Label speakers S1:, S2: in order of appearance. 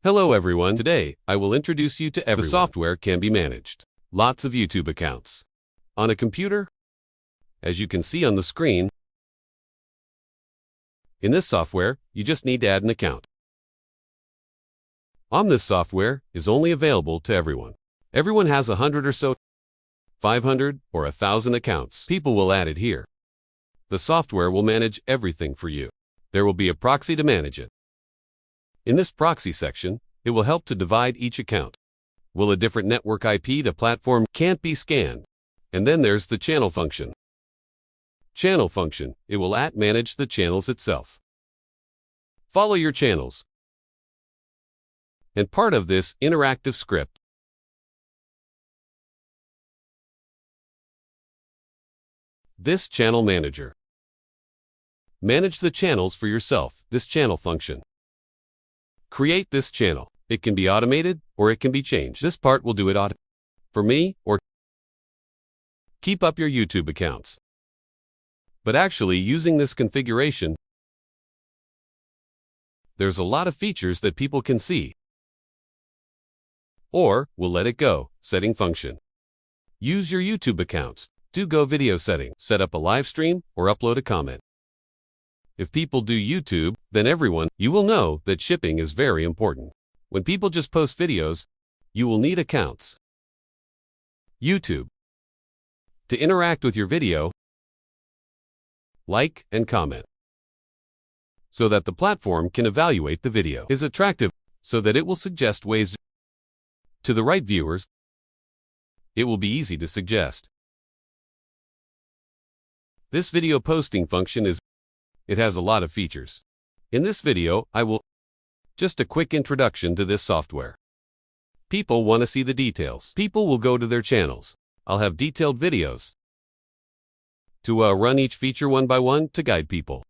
S1: Hello everyone, today I will introduce you to everyone. The software can be managed. Lots of YouTube accounts. On a computer, as you can see on the screen, in this software, you just need to add an account. On this software is only available to everyone. Everyone has 100 or so, 500 or 1,000 accounts. People will add it here. The software will manage everything for you. There will be a proxy to manage it. In this proxy section, it will help to divide each account. Will a different network IP to platform can't be scanned. And then there's the channel function. Channel function, it will manage the channels itself. Follow your channels. And part of this interactive script. This channel manager. Manage the channels for yourself, this channel function. Create this channel. It can be automated or it can be changed. This part will do it for me or keep up your YouTube accounts. But actually using this configuration, there's a lot of features that people can see. Or we'll let it go, setting function. Use your YouTube account. Do go video setting. Set up a live stream or upload a comment. If people do YouTube, then you will know that shipping is very important. When people just post videos, you will need accounts. YouTube. To interact with your video, like and comment. So that the platform can evaluate the video is attractive, so that it will suggest ways to the right viewers. It will be easy to suggest. This video posting function it has a lot of features. In this video, just a quick introduction to this software. People want to see the details. People will go to their channels. I'll have detailed videos to run each feature one by one to guide people.